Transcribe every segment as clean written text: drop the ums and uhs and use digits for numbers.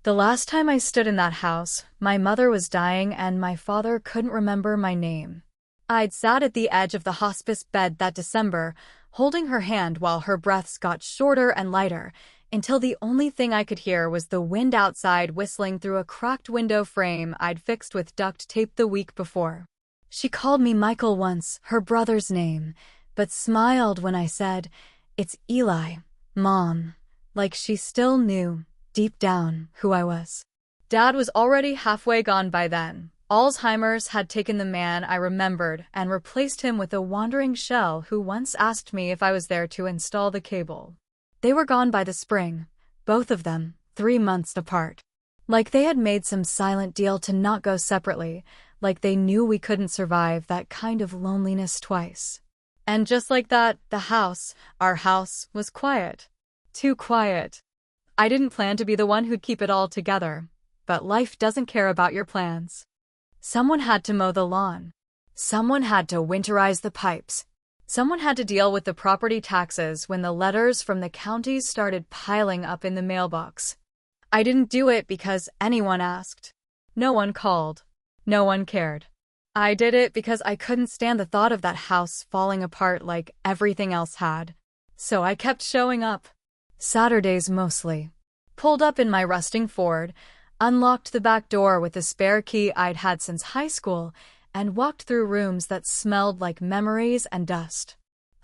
The last time I stood in that house, my mother was dying and my father couldn't remember my name. I'd sat at the edge of the hospice bed that December, holding her hand while her breaths got shorter and lighter, until the only thing I could hear was the wind outside whistling through a cracked window frame I'd fixed with duct tape the week before. She called me Michael once, her brother's name, but smiled when I said, "It's Eli, Mom," like she still knew, deep down, who I was. Dad was already halfway gone by then. Alzheimer's had taken the man I remembered and replaced him with a wandering shell who once asked me if I was there to install the cable. They were gone by the spring, both of them, 3 months apart. Like they had made some silent deal to not go separately, like they knew we couldn't survive that kind of loneliness twice. And just like that, our house, was quiet. Too quiet. I didn't plan to be the one who'd keep it all together, but life doesn't care about your plans. Someone had to mow the lawn. Someone had to winterize the pipes. Someone had to deal with the property taxes when the letters from the counties started piling up in the mailbox. I didn't do it because anyone asked. No one called. No one cared. I did it because I couldn't stand the thought of that house falling apart like everything else had. So I kept showing up. Saturdays mostly. Pulled up in my rusting Ford, unlocked the back door with the spare key I'd had since high school, and walked through rooms that smelled like memories and dust.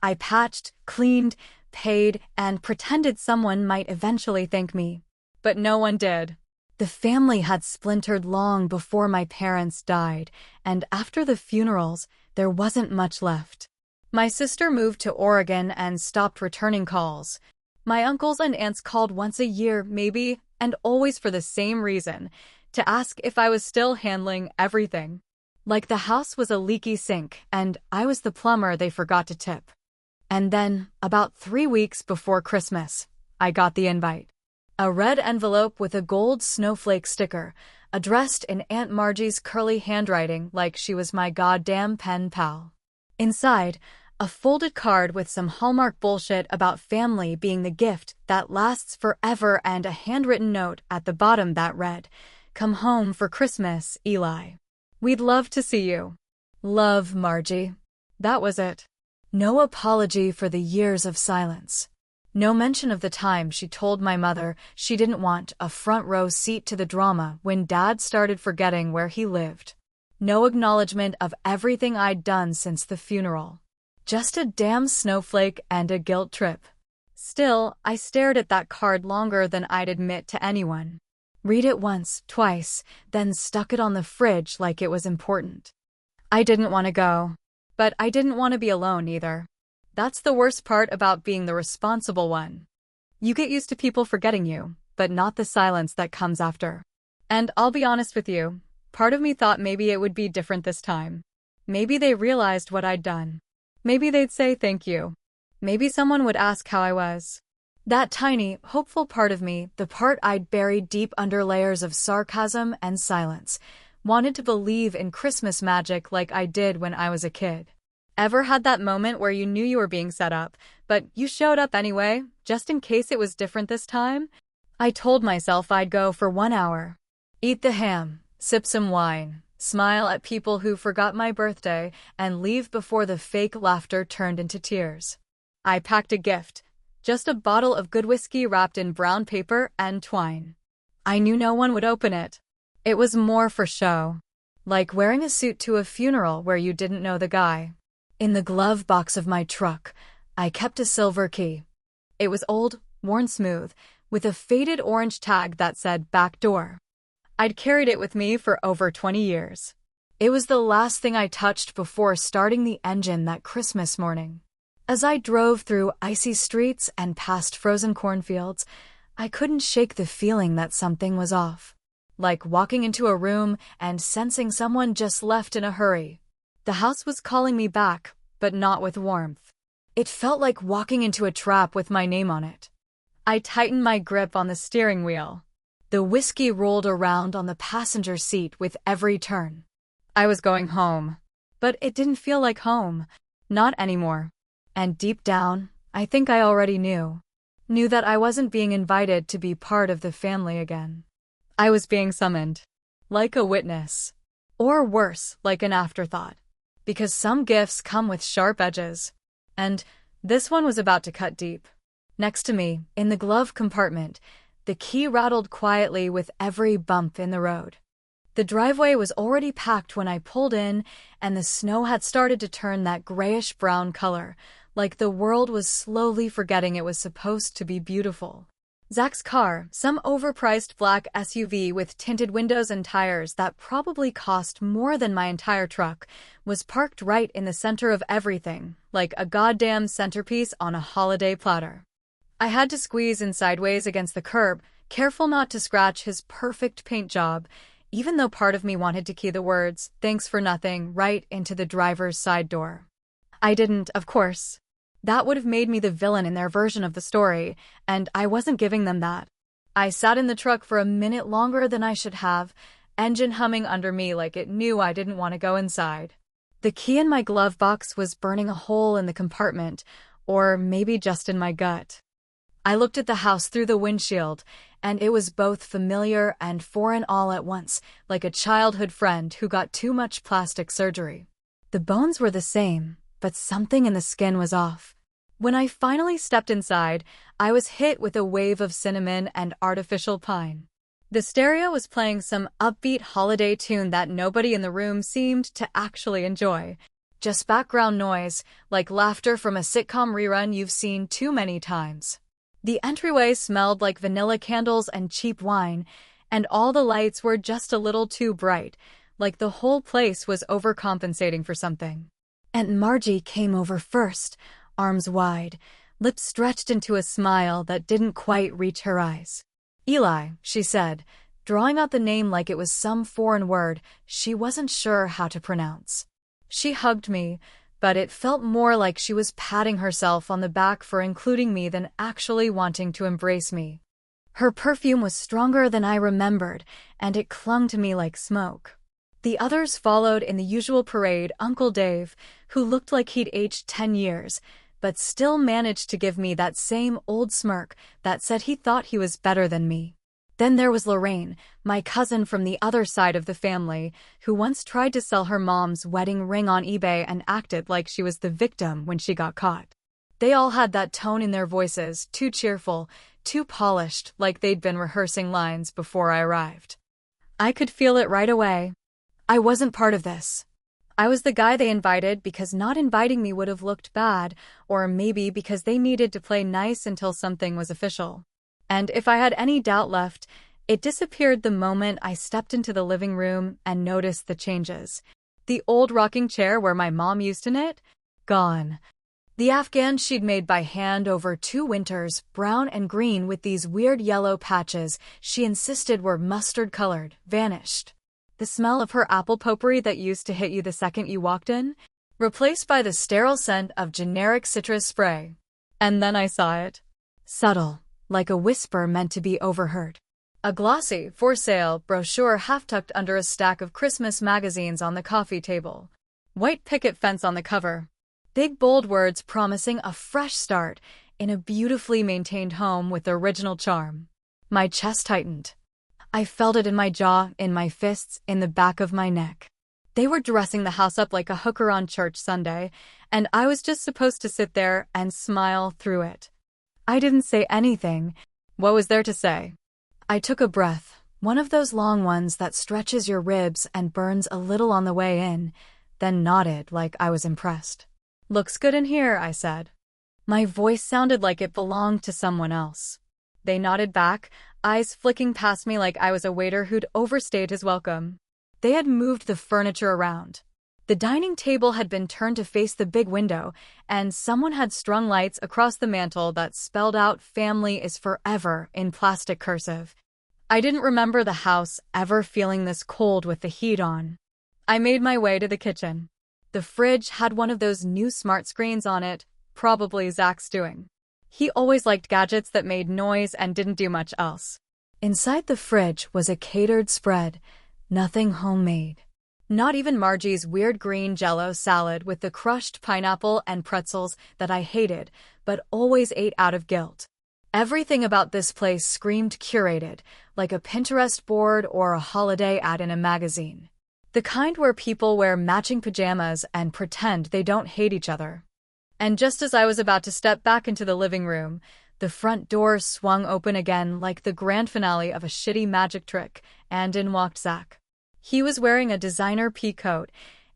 I patched, cleaned, paid, and pretended someone might eventually thank me. But no one did. The family had splintered long before my parents died, and after the funerals, there wasn't much left. My sister moved to Oregon and stopped returning calls. My uncles and aunts called once a year, maybe, and always for the same reason, to ask if I was still handling everything. Like the house was a leaky sink, and I was the plumber they forgot to tip. And then, about 3 weeks before Christmas, I got the invite. A red envelope with a gold snowflake sticker, addressed in Aunt Margie's curly handwriting like she was my goddamn pen pal. Inside, a folded card with some Hallmark bullshit about family being the gift that lasts forever and a handwritten note at the bottom that read, "Come home for Christmas, Eli. We'd love to see you. Love, Margie." That was it. No apology for the years of silence. No mention of the time she told my mother she didn't want a front row seat to the drama when Dad started forgetting where he lived. No acknowledgement of everything I'd done since the funeral. Just a damn snowflake and a guilt trip. Still, I stared at that card longer than I'd admit to anyone. Read it once, twice, then stuck it on the fridge like it was important. I didn't want to go. But I didn't want to be alone either. That's the worst part about being the responsible one. You get used to people forgetting you, but not the silence that comes after. And I'll be honest with you, part of me thought maybe it would be different this time. Maybe they realized what I'd done. Maybe they'd say thank you. Maybe someone would ask how I was. That tiny, hopeful part of me, the part I'd buried deep under layers of sarcasm and silence, wanted to believe in Christmas magic like I did when I was a kid. Ever had that moment where you knew you were being set up, but you showed up anyway, just in case it was different this time? I told myself I'd go for 1 hour. Eat the ham, sip some wine, smile at people who forgot my birthday, and leave before the fake laughter turned into tears. I packed a gift, just a bottle of good whiskey wrapped in brown paper and twine. I knew no one would open it. It was more for show. Like wearing a suit to a funeral where you didn't know the guy. In the glove box of my truck, I kept a silver key. It was old, worn smooth, with a faded orange tag that said back door. I'd carried it with me for over 20 years. It was the last thing I touched before starting the engine that Christmas morning. As I drove through icy streets and past frozen cornfields, I couldn't shake the feeling that something was off. Like walking into a room and sensing someone just left in a hurry. The house was calling me back, but not with warmth. It felt like walking into a trap with my name on it. I tightened my grip on the steering wheel. The whiskey rolled around on the passenger seat with every turn. I was going home. But it didn't feel like home. Not anymore. And deep down, I think I already knew. Knew that I wasn't being invited to be part of the family again. I was being summoned. Like a witness. Or worse, like an afterthought. Because some gifts come with sharp edges. And this one was about to cut deep. Next to me, in the glove compartment, the key rattled quietly with every bump in the road. The driveway was already packed when I pulled in, and the snow had started to turn that grayish-brown color, like the world was slowly forgetting it was supposed to be beautiful. Zach's car, some overpriced black SUV with tinted windows and tires that probably cost more than my entire truck, was parked right in the center of everything, like a goddamn centerpiece on a holiday platter. I had to squeeze in sideways against the curb, careful not to scratch his perfect paint job, even though part of me wanted to key the words, "thanks for nothing," right into the driver's side door. I didn't, of course. That would have made me the villain in their version of the story, and I wasn't giving them that. I sat in the truck for a minute longer than I should have, engine humming under me like it knew I didn't want to go inside. The key in my glove box was burning a hole in the compartment, or maybe just in my gut. I looked at the house through the windshield, and it was both familiar and foreign all at once, like a childhood friend who got too much plastic surgery. The bones were the same, but something in the skin was off. When I finally stepped inside, I was hit with a wave of cinnamon and artificial pine. The stereo was playing some upbeat holiday tune that nobody in the room seemed to actually enjoy. Just background noise, like laughter from a sitcom rerun you've seen too many times. The entryway smelled like vanilla candles and cheap wine, and all the lights were just a little too bright, like the whole place was overcompensating for something. Aunt Margie came over first, arms wide, lips stretched into a smile that didn't quite reach her eyes. "Eli," she said, drawing out the name like it was some foreign word she wasn't sure how to pronounce. She hugged me, but it felt more like she was patting herself on the back for including me than actually wanting to embrace me. Her perfume was stronger than I remembered, and it clung to me like smoke. The others followed in the usual parade: Uncle Dave, who looked like he'd aged 10 years, but still managed to give me that same old smirk that said he thought he was better than me. Then there was Lorraine, my cousin from the other side of the family, who once tried to sell her mom's wedding ring on eBay and acted like she was the victim when she got caught. They all had that tone in their voices, too cheerful, too polished, like they'd been rehearsing lines before I arrived. I could feel it right away. I wasn't part of this. I was the guy they invited because not inviting me would have looked bad, or maybe because they needed to play nice until something was official. And if I had any doubt left, it disappeared the moment I stepped into the living room and noticed the changes. The old rocking chair where my mom used to knit? Gone. The Afghan she'd made by hand over 2 winters, brown and green with these weird yellow patches she insisted were mustard-colored, vanished. The smell of her apple potpourri that used to hit you the second you walked in? Replaced by the sterile scent of generic citrus spray. And then I saw it. Subtle, like a whisper meant to be overheard. A glossy, for sale brochure half-tucked under a stack of Christmas magazines on the coffee table. White picket fence on the cover. Big bold words promising a fresh start in a beautifully maintained home with original charm. My chest tightened. I felt it in my jaw, in my fists, in the back of my neck. They were dressing the house up like a hooker on church Sunday, and I was just supposed to sit there and smile through it. I didn't say anything. What was there to say? I took a breath, one of those long ones that stretches your ribs and burns a little on the way in, then nodded like I was impressed. "Looks good in here," I said. My voice sounded like it belonged to someone else. They nodded back, eyes flicking past me like I was a waiter who'd overstayed his welcome. They had moved the furniture around. The dining table had been turned to face the big window, and someone had strung lights across the mantel that spelled out "Family is forever" in plastic cursive. I didn't remember the house ever feeling this cold with the heat on. I made my way to the kitchen. The fridge had one of those new smart screens on it, probably Zach's doing. He always liked gadgets that made noise and didn't do much else. Inside the fridge was a catered spread, nothing homemade. Not even Margie's weird green Jell-O salad with the crushed pineapple and pretzels that I hated, but always ate out of guilt. Everything about this place screamed curated, like a Pinterest board or a holiday ad in a magazine. The kind where people wear matching pajamas and pretend they don't hate each other. And just as I was about to step back into the living room, the front door swung open again like the grand finale of a shitty magic trick, and in walked Zach. He was wearing a designer pea coat,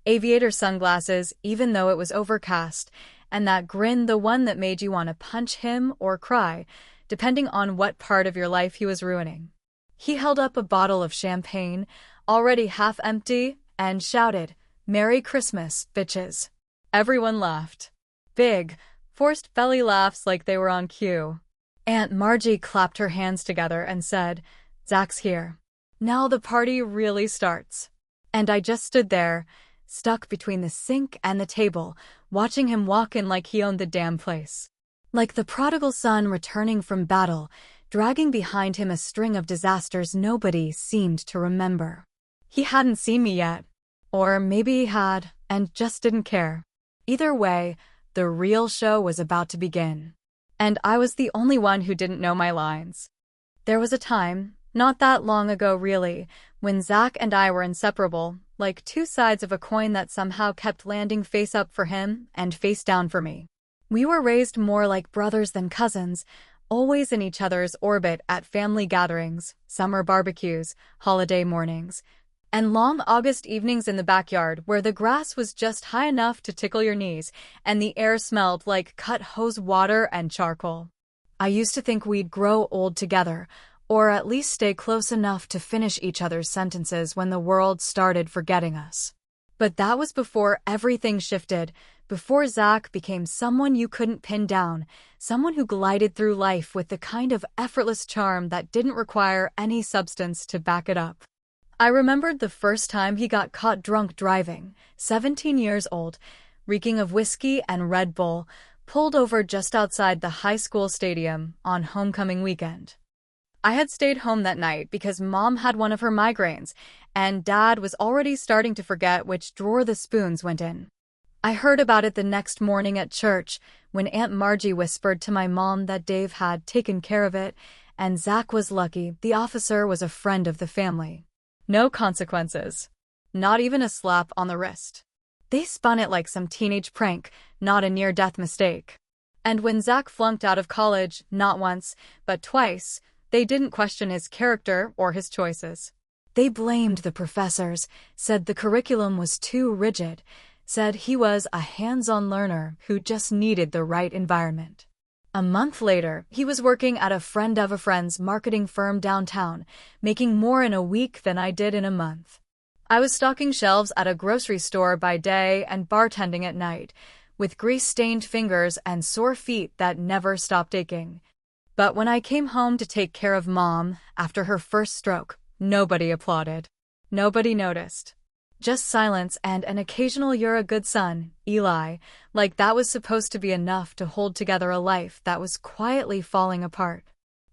aviator sunglasses even though it was overcast, and that grin, the one that made you want to punch him or cry, depending on what part of your life he was ruining. He held up a bottle of champagne, already half empty, and shouted, "Merry Christmas, bitches." Everyone laughed. Big, forced belly laughs like they were on cue. Aunt Margie clapped her hands together and said, "Zach's here. Now the party really starts." And I just stood there, stuck between the sink and the table, watching him walk in like he owned the damn place. Like the prodigal son returning from battle, dragging behind him a string of disasters nobody seemed to remember. He hadn't seen me yet. Or maybe he had, and just didn't care. Either way, the real show was about to begin. And I was the only one who didn't know my lines. There was a time, not that long ago really, when Zach and I were inseparable, like two sides of a coin that somehow kept landing face up for him and face down for me. We were raised more like brothers than cousins, always in each other's orbit at family gatherings, summer barbecues, holiday mornings, and long August evenings in the backyard where the grass was just high enough to tickle your knees and the air smelled like cut hose water and charcoal. I used to think we'd grow old together, or at least stay close enough to finish each other's sentences when the world started forgetting us. But that was before everything shifted, before Zach became someone you couldn't pin down, someone who glided through life with the kind of effortless charm that didn't require any substance to back it up. I remembered the first time he got caught drunk driving, 17 years old, reeking of whiskey and Red Bull, pulled over just outside the high school stadium on homecoming weekend. I had stayed home that night because Mom had one of her migraines, and Dad was already starting to forget which drawer the spoons went in. I heard about it the next morning at church when Aunt Margie whispered to my mom that Dave had taken care of it, and Zach was lucky the officer was a friend of the family. No consequences. Not even a slap on the wrist. They spun it like some teenage prank, not a near-death mistake. And when Zach flunked out of college, not once, but twice, they didn't question his character or his choices. They blamed the professors, said the curriculum was too rigid, said he was a hands-on learner who just needed the right environment. A month later, he was working at a friend of a friend's marketing firm downtown, making more in a week than I did in a month. I was stocking shelves at a grocery store by day and bartending at night, with grease-stained fingers and sore feet that never stopped aching. But when I came home to take care of Mom after her first stroke, nobody applauded. Nobody noticed. Just silence and an occasional "you're a good son, Eli," like that was supposed to be enough to hold together a life that was quietly falling apart.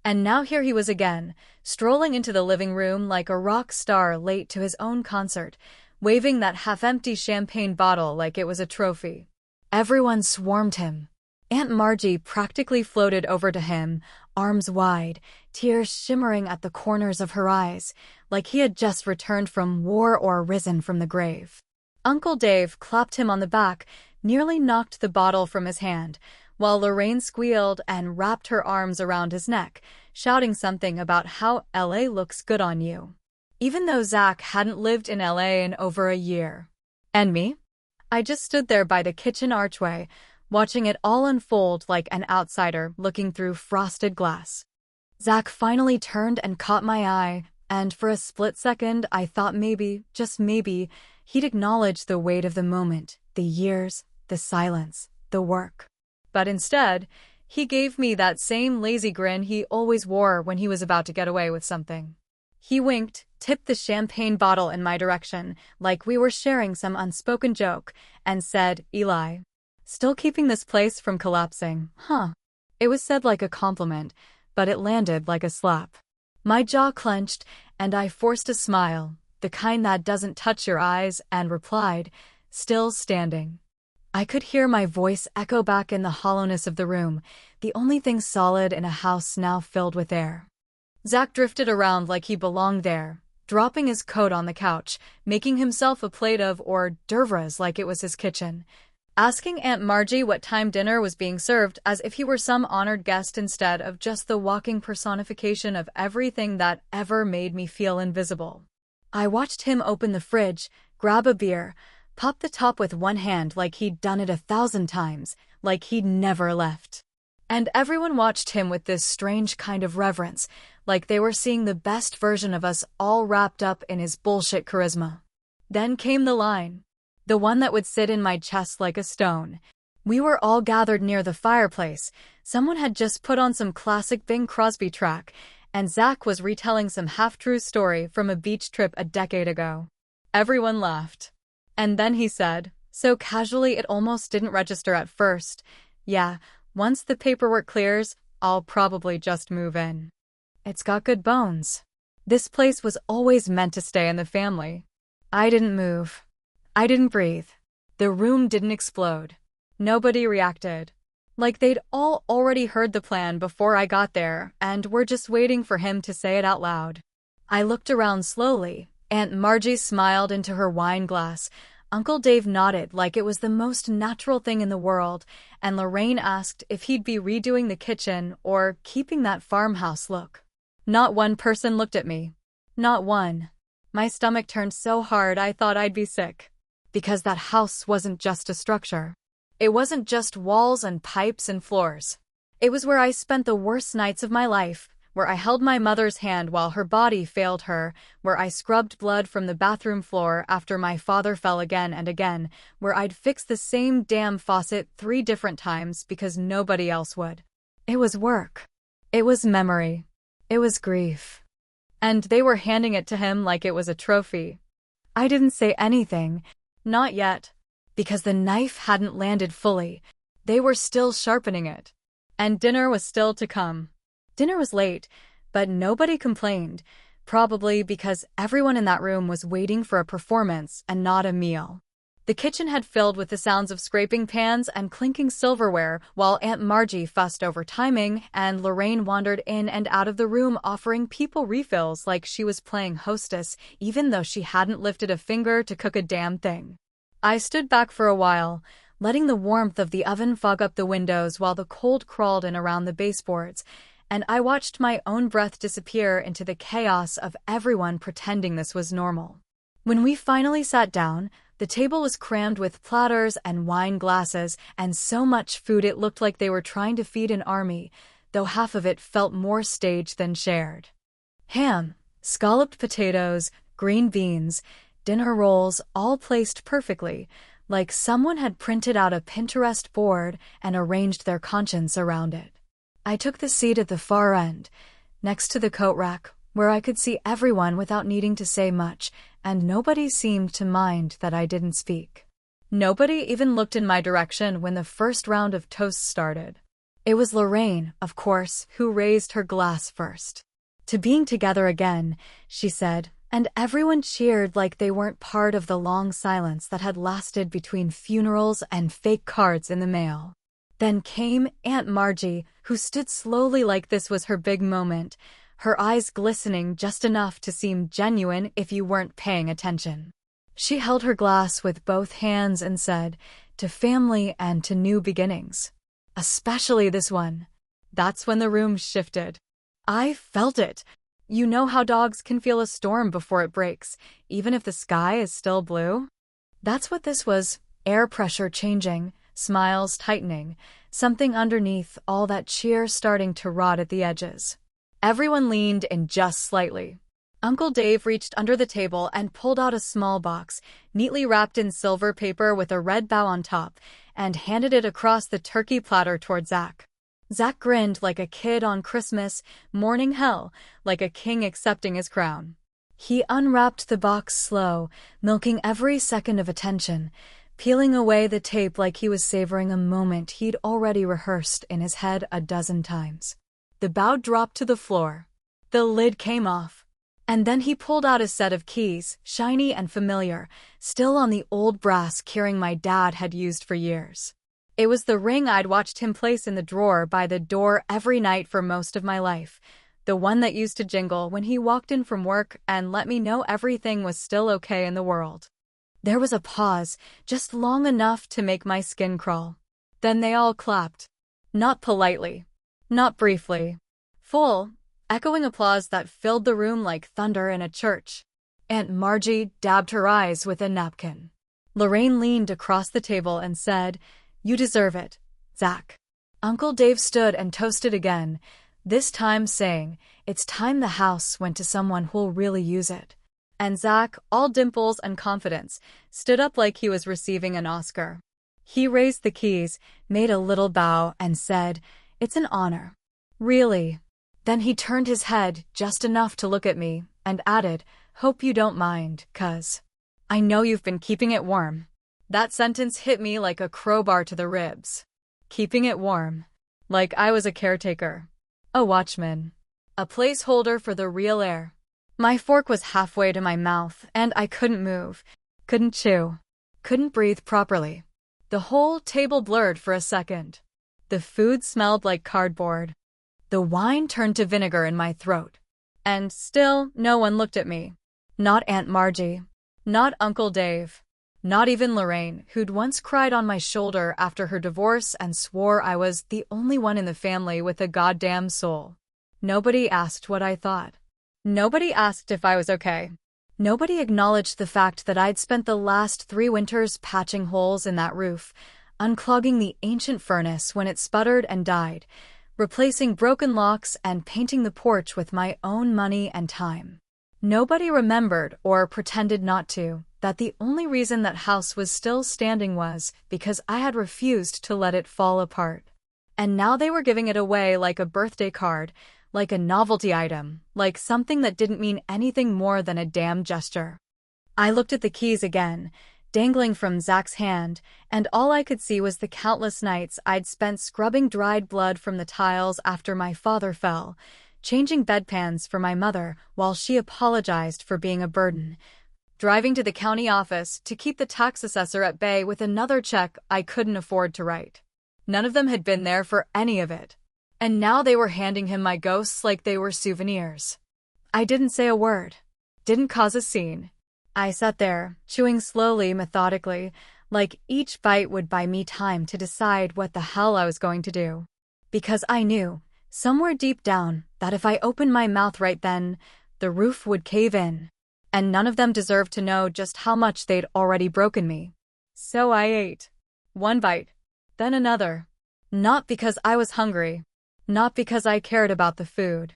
And now here he was again, strolling into the living room like a rock star late to his own concert, waving that half-empty champagne bottle like it was a trophy. Everyone swarmed him. Aunt Margie practically floated over to him, arms wide, tears shimmering at the corners of her eyes, like he had just returned from war or risen from the grave. Uncle Dave clapped him on the back, nearly knocked the bottle from his hand, while Lorraine squealed and wrapped her arms around his neck, shouting something about how LA looks good on you. Even though Zach hadn't lived in LA in over a year. And me? I just stood there by the kitchen archway, watching it all unfold like an outsider looking through frosted glass. Zach finally turned and caught my eye, and for a split second I thought maybe, just maybe, he'd acknowledge the weight of the moment, the years, the silence, the work. But instead, he gave me that same lazy grin he always wore when he was about to get away with something. He winked, tipped the champagne bottle in my direction, like we were sharing some unspoken joke, and said, "Eli, still keeping this place from collapsing, huh?" It was said like a compliment, but it landed like a slap. My jaw clenched, and I forced a smile, the kind that doesn't touch your eyes, and replied, "Still standing." I could hear my voice echo back in the hollowness of the room, the only thing solid in a house now filled with air. Zach drifted around like he belonged there, dropping his coat on the couch, making himself a plate of hors d'oeuvres like it was his kitchen, asking Aunt Margie what time dinner was being served as if he were some honored guest instead of just the walking personification of everything that ever made me feel invisible. I watched him open the fridge, grab a beer, pop the top with one hand like he'd done it 1,000 times, like he'd never left. And everyone watched him with this strange kind of reverence, like they were seeing the best version of us all wrapped up in his bullshit charisma. Then came the line. The one that would sit in my chest like a stone. We were all gathered near the fireplace. Someone had just put on some classic Bing Crosby track, and Zach was retelling some half-true story from a beach trip a decade ago. Everyone laughed. And then he said, so casually it almost didn't register at first, yeah, once the paperwork clears, I'll probably just move in. It's got good bones. This place was always meant to stay in the family. I didn't move. I didn't breathe. The room didn't explode. Nobody reacted. Like they'd all already heard the plan before I got there and were just waiting for him to say it out loud. I looked around slowly. Aunt Margie smiled into her wine glass. Uncle Dave nodded like it was the most natural thing in the world, and Lorraine asked if he'd be redoing the kitchen or keeping that farmhouse look. Not one person looked at me. Not one. My stomach turned so hard I thought I'd be sick. Because that house wasn't just a structure. It wasn't just walls and pipes and floors. It was where I spent the worst nights of my life, where I held my mother's hand while her body failed her, where I scrubbed blood from the bathroom floor after my father fell again and again, where I'd fix the same damn faucet 3 different times because nobody else would. It was work. It was memory. It was grief. And they were handing it to him like it was a trophy. I didn't say anything. Not yet. Because the knife hadn't landed fully. They were still sharpening it. And dinner was still to come. Dinner was late, but nobody complained, probably because everyone in that room was waiting for a performance and not a meal. The kitchen had filled with the sounds of scraping pans and clinking silverware while Aunt Margie fussed over timing and Lorraine wandered in and out of the room offering people refills like she was playing hostess even though she hadn't lifted a finger to cook a damn thing. I stood back for a while, letting the warmth of the oven fog up the windows while the cold crawled in around the baseboards, and I watched my own breath disappear into the chaos of everyone pretending this was normal. When we finally sat down, the table was crammed with platters and wine glasses and so much food it looked like they were trying to feed an army, though half of it felt more staged than shared. Ham, scalloped potatoes, green beans, dinner rolls, all placed perfectly, like someone had printed out a Pinterest board and arranged their conscience around it. I took the seat at the far end, next to the coat rack, where I could see everyone without needing to say much, and nobody seemed to mind that I didn't speak. Nobody even looked in my direction when the first round of toasts started. It was Lorraine, of course, who raised her glass first. To being together again, she said, and everyone cheered like they weren't part of the long silence that had lasted between funerals and fake cards in the mail. Then came Aunt Margie, who stood slowly like this was her big moment, her eyes glistening just enough to seem genuine if you weren't paying attention. She held her glass with both hands and said, to family and to new beginnings. Especially this one. That's when the room shifted. I felt it. You know how dogs can feel a storm before it breaks, even if the sky is still blue? That's what this was, air pressure changing. Smiles tightening, something underneath all that cheer starting to rot at the edges. Everyone leaned in just slightly. Uncle Dave reached under the table and pulled out a small box, neatly wrapped in silver paper with a red bow on top, and handed it across the turkey platter toward Zach. Zach grinned like a kid on Christmas, morning hell, like a king accepting his crown. He unwrapped the box slow, milking every second of attention, peeling away the tape like he was savoring a moment he'd already rehearsed in his head a dozen times. The bow dropped to the floor. The lid came off. And then he pulled out a set of keys, shiny and familiar, still on the old brass keyring my dad had used for years. It was the ring I'd watched him place in the drawer by the door every night for most of my life, the one that used to jingle when he walked in from work and let me know everything was still okay in the world. There was a pause, just long enough to make my skin crawl. Then they all clapped. Not politely. Not briefly. Full, echoing applause that filled the room like thunder in a church. Aunt Margie dabbed her eyes with a napkin. Lorraine leaned across the table and said, "You deserve it, Zach." Uncle Dave stood and toasted again, this time saying, "It's time the house went to someone who'll really use it." And Zach, all dimples and confidence, stood up like he was receiving an Oscar. He raised the keys, made a little bow, and said, "It's an honor." "Really?" Then he turned his head just enough to look at me, and added, "Hope you don't mind, 'cause I know you've been keeping it warm." That sentence hit me like a crowbar to the ribs. Keeping it warm. Like I was a caretaker. A watchman. A placeholder for the real air. My fork was halfway to my mouth, and I couldn't move. Couldn't chew. Couldn't breathe properly. The whole table blurred for a second. The food smelled like cardboard. The wine turned to vinegar in my throat. And still, no one looked at me. Not Aunt Margie. Not Uncle Dave. Not even Lorraine, who'd once cried on my shoulder after her divorce and swore I was the only one in the family with a goddamn soul. Nobody asked what I thought. Nobody asked if I was okay. Nobody acknowledged the fact that I'd spent the last 3 winters patching holes in that roof, unclogging the ancient furnace when it sputtered and died, replacing broken locks and painting the porch with my own money and time. Nobody remembered, or pretended not to, that the only reason that house was still standing was because I had refused to let it fall apart. And now they were giving it away like a birthday card, like a novelty item, like something that didn't mean anything more than a damn gesture. I looked at the keys again, dangling from Zach's hand, and all I could see was the countless nights I'd spent scrubbing dried blood from the tiles after my father fell, changing bedpans for my mother while she apologized for being a burden, driving to the county office to keep the tax assessor at bay with another check I couldn't afford to write. None of them had been there for any of it. And now they were handing him my ghosts like they were souvenirs. I didn't say a word. Didn't cause a scene. I sat there, chewing slowly, methodically, like each bite would buy me time to decide what the hell I was going to do. Because I knew, somewhere deep down, that if I opened my mouth right then, the roof would cave in. And none of them deserved to know just how much they'd already broken me. So I ate. One bite. Then another. Not because I was hungry. Not because I cared about the food.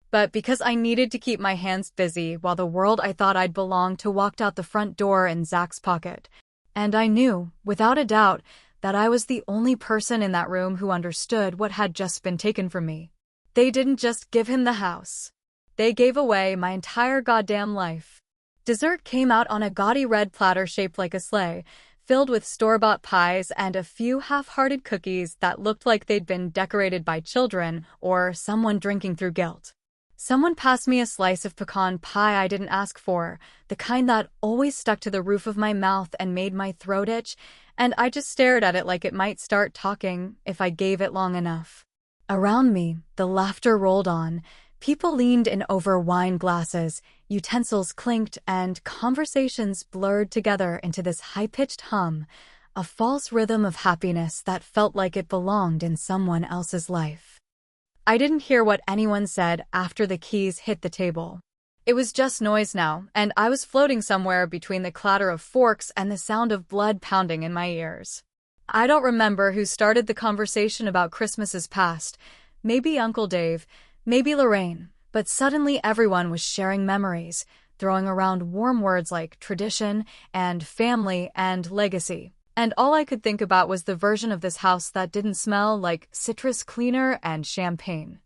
But because I needed to keep my hands busy while the world I thought I'd belong to walked out the front door in Zach's pocket. And I knew, without a doubt, that I was the only person in that room who understood what had just been taken from me. They didn't just give him the house. They gave away my entire goddamn life. Dessert came out on a gaudy red platter shaped like a sleigh, filled with store-bought pies and a few half-hearted cookies that looked like they'd been decorated by children or someone drinking through guilt. Someone passed me a slice of pecan pie I didn't ask for, the kind that always stuck to the roof of my mouth and made my throat itch, and I just stared at it like it might start talking if I gave it long enough. Around me, the laughter rolled on. People leaned in over wine glasses, utensils clinked, and conversations blurred together into this high-pitched hum, a false rhythm of happiness that felt like it belonged in someone else's life. I didn't hear what anyone said after the keys hit the table. It was just noise now, and I was floating somewhere between the clatter of forks and the sound of blood pounding in my ears. I don't remember who started the conversation about Christmases past, maybe Uncle Dave, maybe Lorraine, but suddenly everyone was sharing memories, throwing around warm words like tradition and family and legacy. And all I could think about was the version of this house that didn't smell like citrus cleaner and champagne.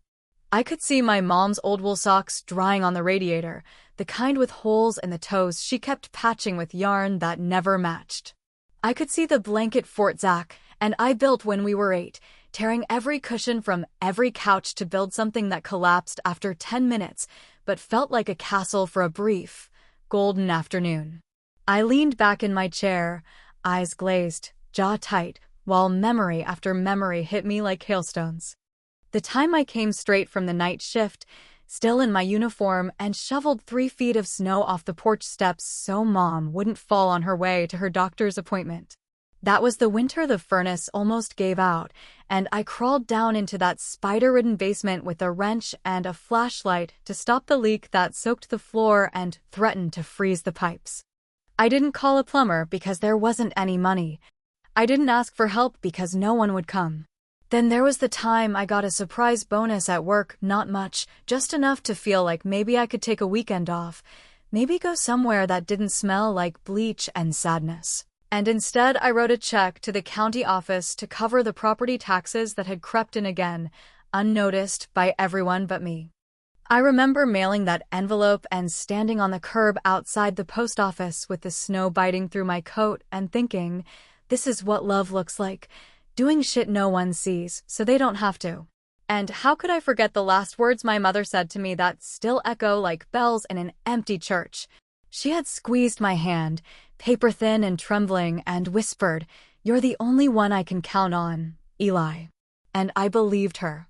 I could see my mom's old wool socks drying on the radiator, the kind with holes in the toes she kept patching with yarn that never matched. I could see the blanket fort Zach and I built when we were 8, tearing every cushion from every couch to build something that collapsed after 10 minutes, but felt like a castle for a brief, golden afternoon. I leaned back in my chair, eyes glazed, jaw tight, while memory after memory hit me like hailstones. The time I came straight from the night shift, still in my uniform, and shoveled 3 feet of snow off the porch steps so Mom wouldn't fall on her way to her doctor's appointment. That was the winter the furnace almost gave out, and I crawled down into that spider-ridden basement with a wrench and a flashlight to stop the leak that soaked the floor and threatened to freeze the pipes. I didn't call a plumber because there wasn't any money. I didn't ask for help because no one would come. Then there was the time I got a surprise bonus at work, not much, just enough to feel like maybe I could take a weekend off, maybe go somewhere that didn't smell like bleach and sadness. And instead I wrote a check to the county office to cover the property taxes that had crept in again, unnoticed by everyone but me. I remember mailing that envelope and standing on the curb outside the post office with the snow biting through my coat and thinking, this is what love looks like, doing shit no one sees so they don't have to. And how could I forget the last words my mother said to me that still echo like bells in an empty church? She had squeezed my hand, paper-thin and trembling, and whispered, "You're the only one I can count on, Eli." And I believed her.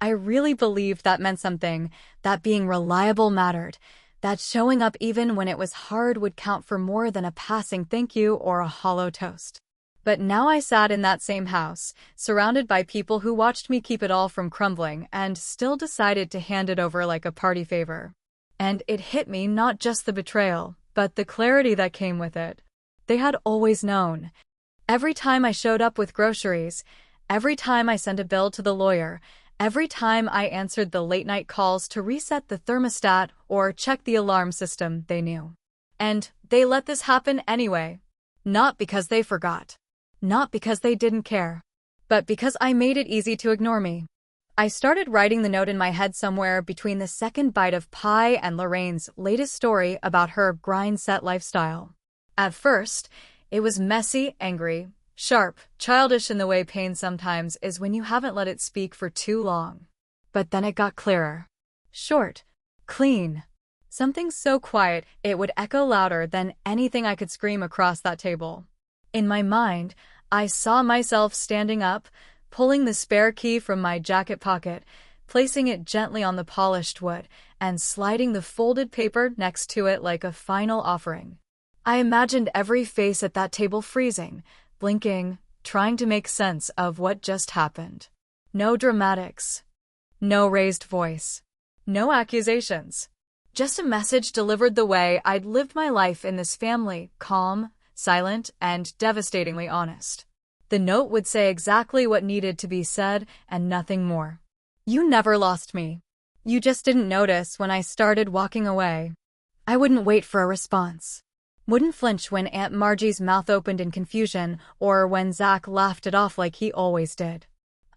I really believed that meant something, that being reliable mattered, that showing up even when it was hard would count for more than a passing thank you or a hollow toast. But now I sat in that same house, surrounded by people who watched me keep it all from crumbling and still decided to hand it over like a party favor. And it hit me not just the betrayal, but the clarity that came with it. They had always known. Every time I showed up with groceries, every time I sent a bill to the lawyer, every time I answered the late-night calls to reset the thermostat or check the alarm system, they knew. And they let this happen anyway. Not because they forgot. Not because they didn't care. But because I made it easy to ignore me. I started writing the note in my head somewhere between the second bite of pie and Lorraine's latest story about her grind-set lifestyle. At first, it was messy, angry, sharp, childish in the way pain sometimes is when you haven't let it speak for too long. But then it got clearer. Short. Clean. Something so quiet it would echo louder than anything I could scream across that table. In my mind, I saw myself standing up, pulling the spare key from my jacket pocket, placing it gently on the polished wood, and sliding the folded paper next to it like a final offering. I imagined every face at that table freezing, blinking, trying to make sense of what just happened. No dramatics. No raised voice. No accusations. Just a message delivered the way I'd lived my life in this family, calm, silent, and devastatingly honest. The note would say exactly what needed to be said and nothing more. You never lost me. You just didn't notice when I started walking away. I wouldn't wait for a response. Wouldn't flinch when Aunt Margie's mouth opened in confusion or when Zach laughed it off like he always did.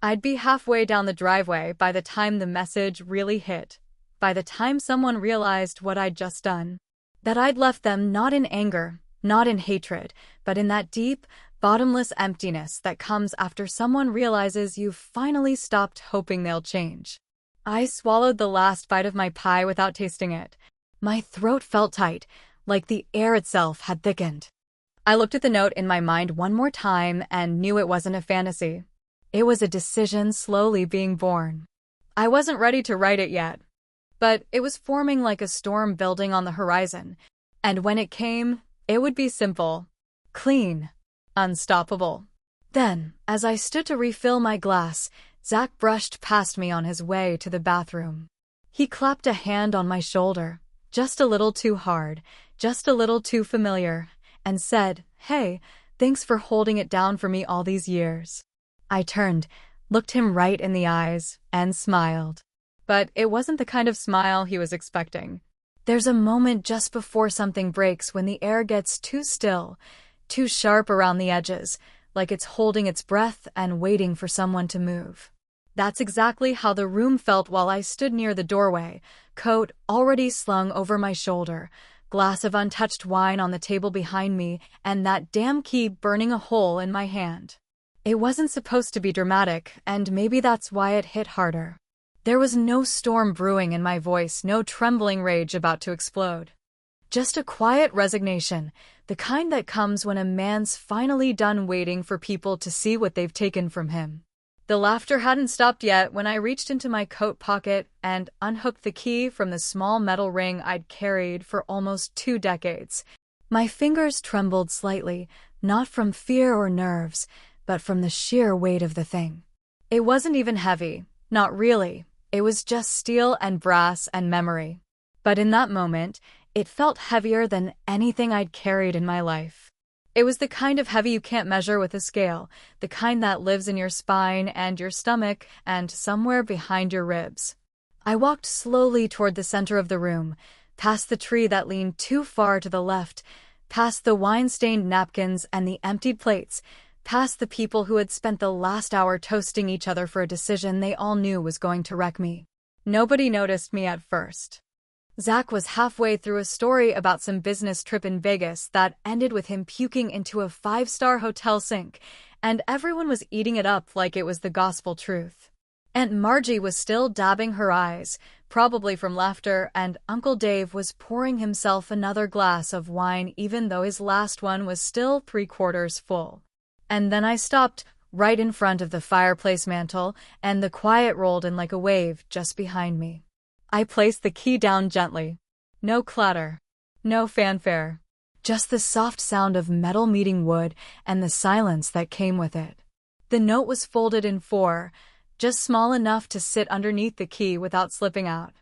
I'd be halfway down the driveway by the time the message really hit, by the time someone realized what I'd just done. That I'd left them not in anger, not in hatred, but in that deep, bottomless emptiness that comes after someone realizes you've finally stopped hoping they'll change. I swallowed the last bite of my pie without tasting it. My throat felt tight, like the air itself had thickened. I looked at the note in my mind one more time and knew it wasn't a fantasy. It was a decision slowly being born. I wasn't ready to write it yet, but it was forming like a storm building on the horizon, and when it came, it would be simple, clean, unstoppable. Then, as I stood to refill my glass, Zach brushed past me on his way to the bathroom. He clapped a hand on my shoulder, just a little too hard, just a little too familiar, and said, "Hey, thanks for holding it down for me all these years." I turned, looked him right in the eyes, and smiled. But it wasn't the kind of smile he was expecting. There's a moment just before something breaks when the air gets too still, too sharp around the edges, like it's holding its breath and waiting for someone to move. That's exactly how the room felt while I stood near the doorway, coat already slung over my shoulder, glass of untouched wine on the table behind me, and that damn key burning a hole in my hand. It wasn't supposed to be dramatic, and maybe that's why it hit harder. There was no storm brewing in my voice, no trembling rage about to explode. Just a quiet resignation, the kind that comes when a man's finally done waiting for people to see what they've taken from him. The laughter hadn't stopped yet when I reached into my coat pocket and unhooked the key from the small metal ring I'd carried for almost 2 decades. My fingers trembled slightly, not from fear or nerves, but from the sheer weight of the thing. It wasn't even heavy, not really. It was just steel and brass and memory. But in that moment, it felt heavier than anything I'd carried in my life. It was the kind of heavy you can't measure with a scale, the kind that lives in your spine and your stomach and somewhere behind your ribs. I walked slowly toward the center of the room, past the tree that leaned too far to the left, past the wine-stained napkins and the emptied plates, past the people who had spent the last hour toasting each other for a decision they all knew was going to wreck me. Nobody noticed me at first. Zach was halfway through a story about some business trip in Vegas that ended with him puking into a 5-star hotel sink, and everyone was eating it up like it was the gospel truth. Aunt Margie was still dabbing her eyes, probably from laughter, and Uncle Dave was pouring himself another glass of wine even though his last one was still 3/4 full. And then I stopped right in front of the fireplace mantel, and the quiet rolled in like a wave just behind me. I placed the key down gently. No clatter. No fanfare. Just the soft sound of metal meeting wood and the silence that came with it. The note was folded in 4, just small enough to sit underneath the key without slipping out.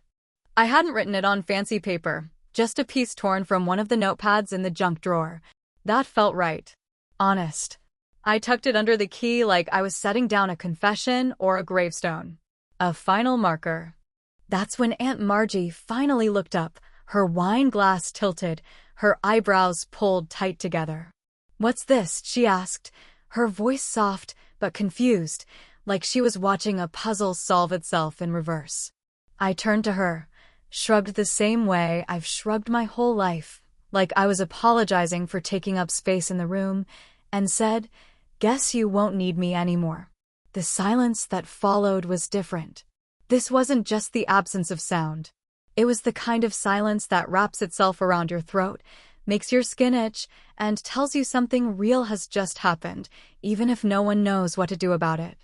I hadn't written it on fancy paper, just a piece torn from one of the notepads in the junk drawer. That felt right. Honest. I tucked it under the key like I was setting down a confession or a gravestone. A final marker. That's when Aunt Margie finally looked up, her wine glass tilted, her eyebrows pulled tight together. "What's this?" she asked, her voice soft but confused, like she was watching a puzzle solve itself in reverse. I turned to her, shrugged the same way I've shrugged my whole life, like I was apologizing for taking up space in the room, and said, "Guess you won't need me anymore." The silence that followed was different. This wasn't just the absence of sound. It was the kind of silence that wraps itself around your throat, makes your skin itch, and tells you something real has just happened, even if no one knows what to do about it.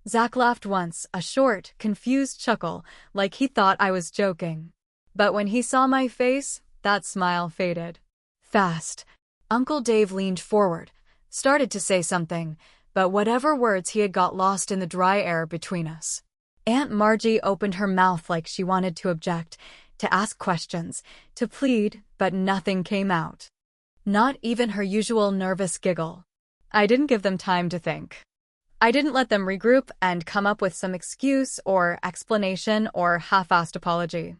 Zach laughed once, a short, confused chuckle, like he thought I was joking. But when he saw my face, that smile faded. Fast. Uncle Dave leaned forward, started to say something, but whatever words he had got lost in the dry air between us. Aunt Margie opened her mouth like she wanted to object, to ask questions, to plead, but nothing came out. Not even her usual nervous giggle. I didn't give them time to think. I didn't let them regroup and come up with some excuse or explanation or half-assed apology.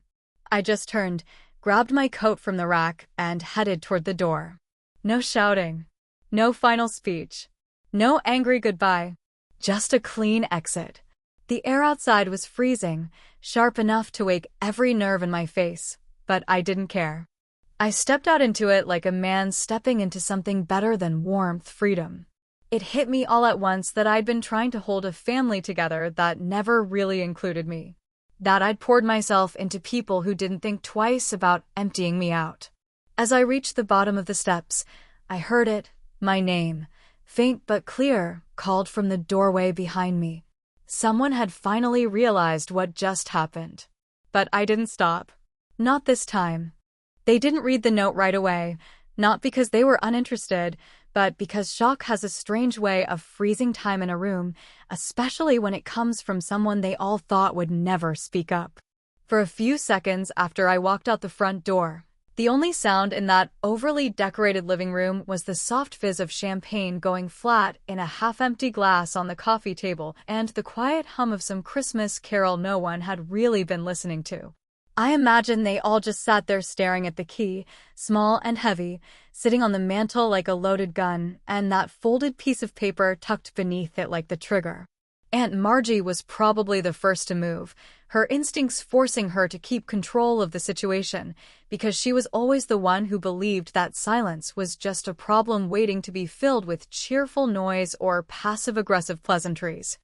I just turned, grabbed my coat from the rack, and headed toward the door. No shouting. No final speech. No angry goodbye. Just a clean exit. The air outside was freezing, sharp enough to wake every nerve in my face, but I didn't care. I stepped out into it like a man stepping into something better than warmth, freedom. It hit me all at once that I'd been trying to hold a family together that never really included me. That I'd poured myself into people who didn't think twice about emptying me out. As I reached the bottom of the steps, I heard it, my name, faint but clear, called from the doorway behind me. Someone had finally realized what just happened. But I didn't stop. Not this time. They didn't read the note right away, not because they were uninterested, but because shock has a strange way of freezing time in a room, especially when it comes from someone they all thought would never speak up. For a few seconds after I walked out the front door, the only sound in that overly decorated living room was the soft fizz of champagne going flat in a half-empty glass on the coffee table and the quiet hum of some Christmas carol no one had really been listening to. I imagine they all just sat there staring at the key, small and heavy, sitting on the mantel like a loaded gun, and that folded piece of paper tucked beneath it like the trigger. Aunt Margie was probably the first to move, her instincts forcing her to keep control of the situation, because she was always the one who believed that silence was just a problem waiting to be filled with cheerful noise or passive-aggressive pleasantries.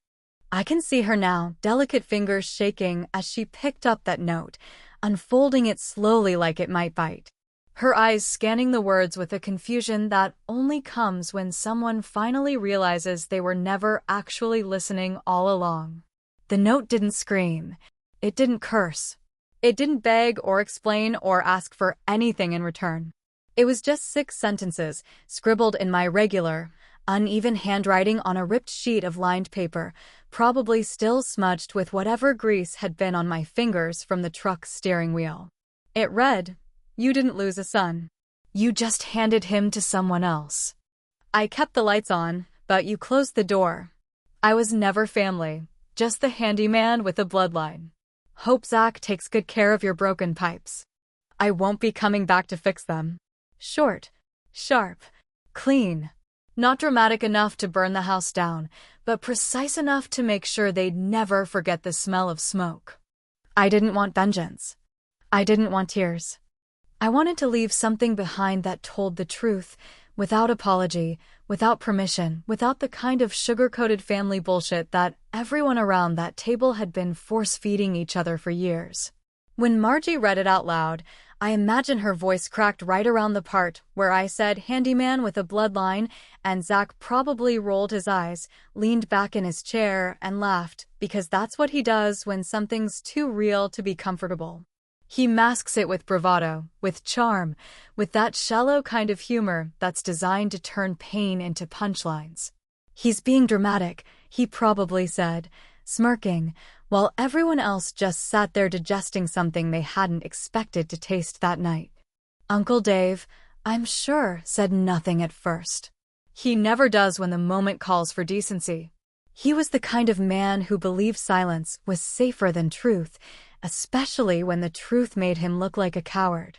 I can see her now, delicate fingers shaking as she picked up that note, unfolding it slowly like it might bite. her eyes scanning the words with a confusion that only comes when someone finally realizes they were never actually listening all along. The note didn't scream. It didn't curse. It didn't beg or explain or ask for anything in return. It was just 6 sentences, scribbled in my regular, uneven handwriting on a ripped sheet of lined paper, probably still smudged with whatever grease had been on my fingers from the truck's steering wheel. It read, "You didn't lose a son. You just handed him to someone else. I kept the lights on, but you closed the door. I was never family, just the handyman with a bloodline. Hope Zach takes good care of your broken pipes. I won't be coming back to fix them." Short, sharp, clean. Not dramatic enough to burn the house down, but precise enough to make sure they'd never forget the smell of smoke. I didn't want vengeance. I didn't want tears. I wanted to leave something behind that told the truth, without apology, without permission, without the kind of sugar-coated family bullshit that everyone around that table had been force-feeding each other for years. When Margie read it out loud, I imagine her voice cracked right around the part where I said handyman with a bloodline, and Zach probably rolled his eyes, leaned back in his chair, and laughed, because that's what he does when something's too real to be comfortable. He masks it with bravado, with charm, with that shallow kind of humor that's designed to turn pain into punchlines. He's being dramatic, he probably said, smirking, while everyone else just sat there digesting something they hadn't expected to taste that night. Uncle Dave, I'm sure, said nothing at first. He never does when the moment calls for decency. He was the kind of man who believed silence was safer than truth, especially when the truth made him look like a coward.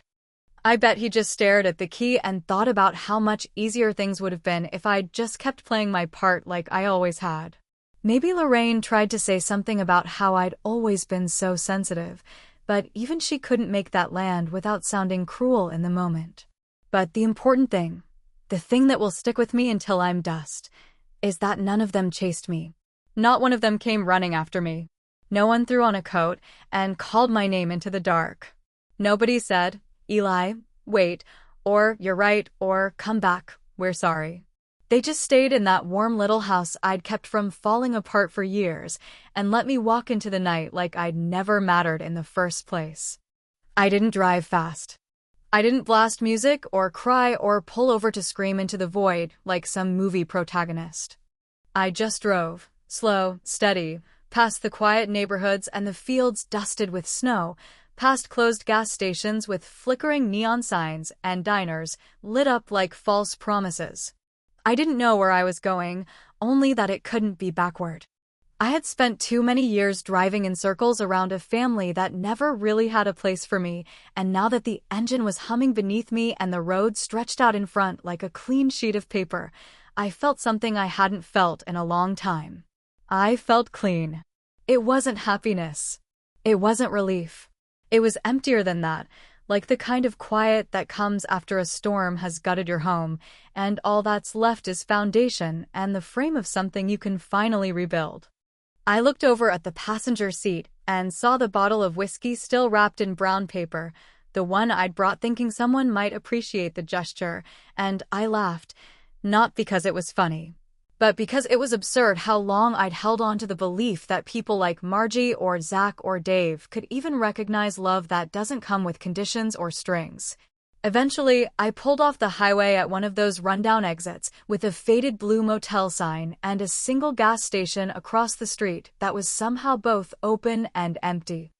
I bet he just stared at the key and thought about how much easier things would have been if I'd just kept playing my part like I always had. Maybe Lorraine tried to say something about how I'd always been so sensitive, but even she couldn't make that land without sounding cruel in the moment. But the important thing, the thing that will stick with me until I'm dust, is that none of them chased me. Not one of them came running after me. No one threw on a coat and called my name into the dark. Nobody said, "Eli, wait," or "You're right," or "Come back, we're sorry." They just stayed in that warm little house I'd kept from falling apart for years and let me walk into the night like I'd never mattered in the first place. I didn't drive fast. I didn't blast music or cry or pull over to scream into the void like some movie protagonist. I just drove, slow, steady, past the quiet neighborhoods and the fields dusted with snow, past closed gas stations with flickering neon signs and diners lit up like false promises. I didn't know where I was going, only that it couldn't be backward. I had spent too many years driving in circles around a family that never really had a place for me, and now that the engine was humming beneath me and the road stretched out in front like a clean sheet of paper, I felt something I hadn't felt in a long time. I felt clean. It wasn't happiness. It wasn't relief. It was emptier than that, like the kind of quiet that comes after a storm has gutted your home, and all that's left is foundation and the frame of something you can finally rebuild. I looked over at the passenger seat and saw the bottle of whiskey still wrapped in brown paper, the one I'd brought thinking someone might appreciate the gesture, and I laughed, not because it was funny, but because it was absurd how long I'd held on to the belief that people like Margie or Zach or Dave could even recognize love that doesn't come with conditions or strings. Eventually, I pulled off the highway at one of those rundown exits with a faded blue motel sign and a single gas station across the street that was somehow both open and empty.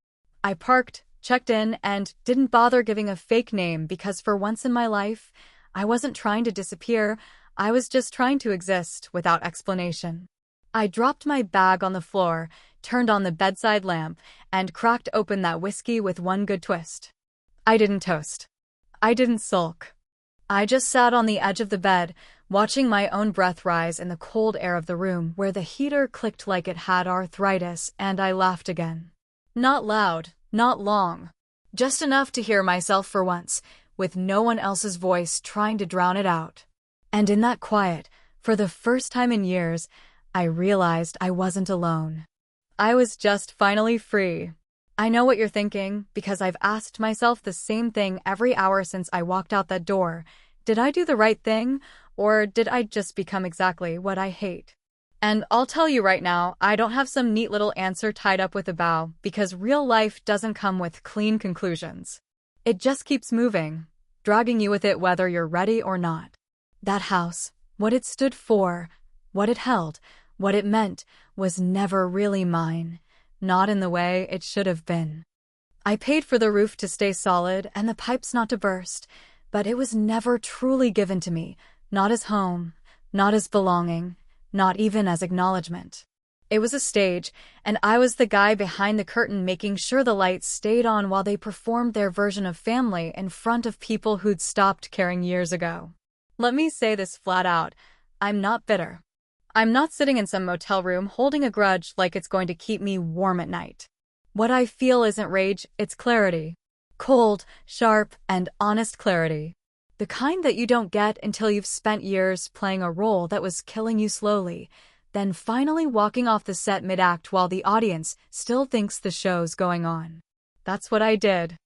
I parked, checked in, and didn't bother giving a fake name because for once in my life, I wasn't trying to disappear. I was just trying to exist without explanation. I dropped my bag on the floor, turned on the bedside lamp, and cracked open that whiskey with one good twist. I didn't toast. I didn't sulk. I just sat on the edge of the bed, watching my own breath rise in the cold air of the room where the heater clicked like it had arthritis, and I laughed again. Not loud, not long. Just enough to hear myself for once, with no one else's voice trying to drown it out. And in that quiet, for the first time in years, I realized I wasn't alone. I was just finally free. I know what you're thinking, because I've asked myself the same thing every hour since I walked out that door. Did I do the right thing, or did I just become exactly what I hate? And I'll tell you right now, I don't have some neat little answer tied up with a bow, because real life doesn't come with clean conclusions. It just keeps moving, dragging you with it whether you're ready or not. That house, what it stood for, what it held, what it meant, was never really mine. Not in the way it should have been. I paid for the roof to stay solid and the pipes not to burst, but it was never truly given to me, not as home, not as belonging, not even as acknowledgement. It was a stage, and I was the guy behind the curtain making sure the lights stayed on while they performed their version of family in front of people who'd stopped caring years ago. Let me say this flat out, I'm not bitter. I'm not sitting in some motel room holding a grudge like it's going to keep me warm at night. What I feel isn't rage, it's clarity. Cold, sharp, and honest clarity. The kind that you don't get until you've spent years playing a role that was killing you slowly, then finally walking off the set mid-act while the audience still thinks the show's going on. That's what I did.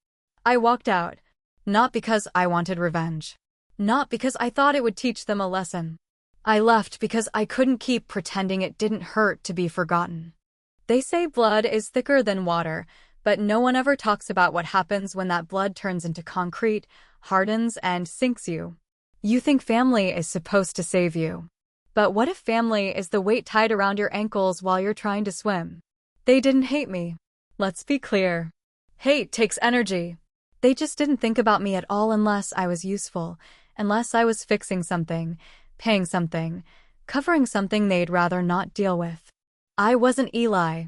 I walked out. Not because I wanted revenge. Not because I thought it would teach them a lesson. I left because I couldn't keep pretending it didn't hurt to be forgotten. They say blood is thicker than water, but no one ever talks about what happens when that blood turns into concrete, hardens, and sinks you. You think family is supposed to save you. But what if family is the weight tied around your ankles while you're trying to swim? They didn't hate me. Let's be clear. Hate takes energy. They just didn't think about me at all unless I was useful, unless I was fixing something, paying something, covering something they'd rather not deal with. I wasn't Eli.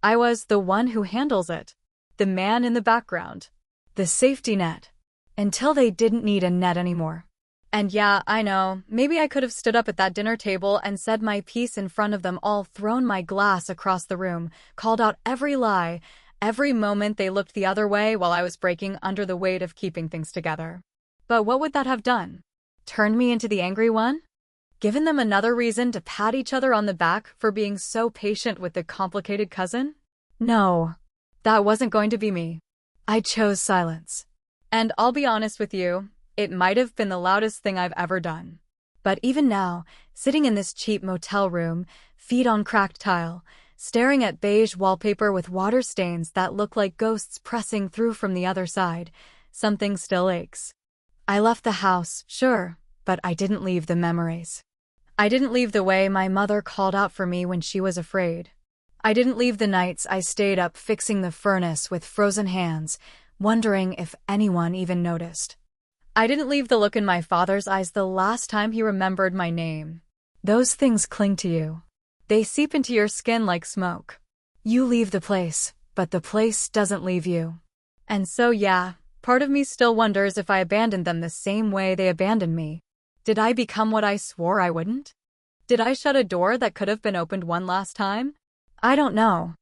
I was the one who handles it. The man in the background. The safety net. Until they didn't need a net anymore. And yeah, I know, maybe I could have stood up at that dinner table and said my piece in front of them all, thrown my glass across the room, called out every lie, every moment they looked the other way while I was breaking under the weight of keeping things together. But what would that have done? Turned me into the angry one? Given them another reason to pat each other on the back for being so patient with the complicated cousin? No, that wasn't going to be me. I chose silence. And I'll be honest with you, it might have been the loudest thing I've ever done. But even now, sitting in this cheap motel room, feet on cracked tile, staring at beige wallpaper with water stains that look like ghosts pressing through from the other side, something still aches. I left the house, sure, but I didn't leave the memories. I didn't leave the way my mother called out for me when she was afraid. I didn't leave the nights I stayed up fixing the furnace with frozen hands, wondering if anyone even noticed. I didn't leave the look in my father's eyes the last time he remembered my name. Those things cling to you. They seep into your skin like smoke. You leave the place, but the place doesn't leave you. And so yeah, part of me still wonders if I abandoned them the same way they abandoned me. Did I become what I swore I wouldn't? Did I shut a door that could have been opened one last time? I don't know.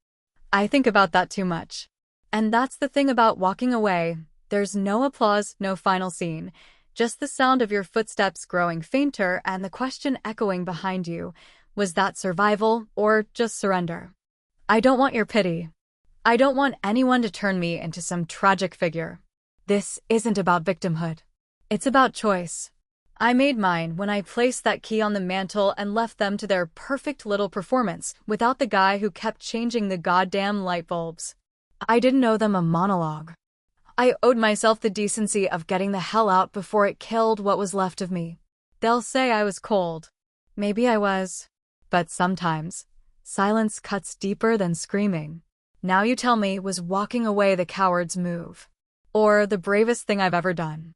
I think about that too much. And that's the thing about walking away. There's no applause, no final scene. Just the sound of your footsteps growing fainter and the question echoing behind you. Was that survival or just surrender? I don't want your pity. I don't want anyone to turn me into some tragic figure. This isn't about victimhood. It's about choice. I made mine when I placed that key on the mantle and left them to their perfect little performance without the guy who kept changing the goddamn light bulbs. I didn't owe them a monologue. I owed myself the decency of getting the hell out before it killed what was left of me. They'll say I was cold. Maybe I was. But sometimes, silence cuts deeper than screaming. Now you tell me, was walking away the coward's move? Or the bravest thing I've ever done?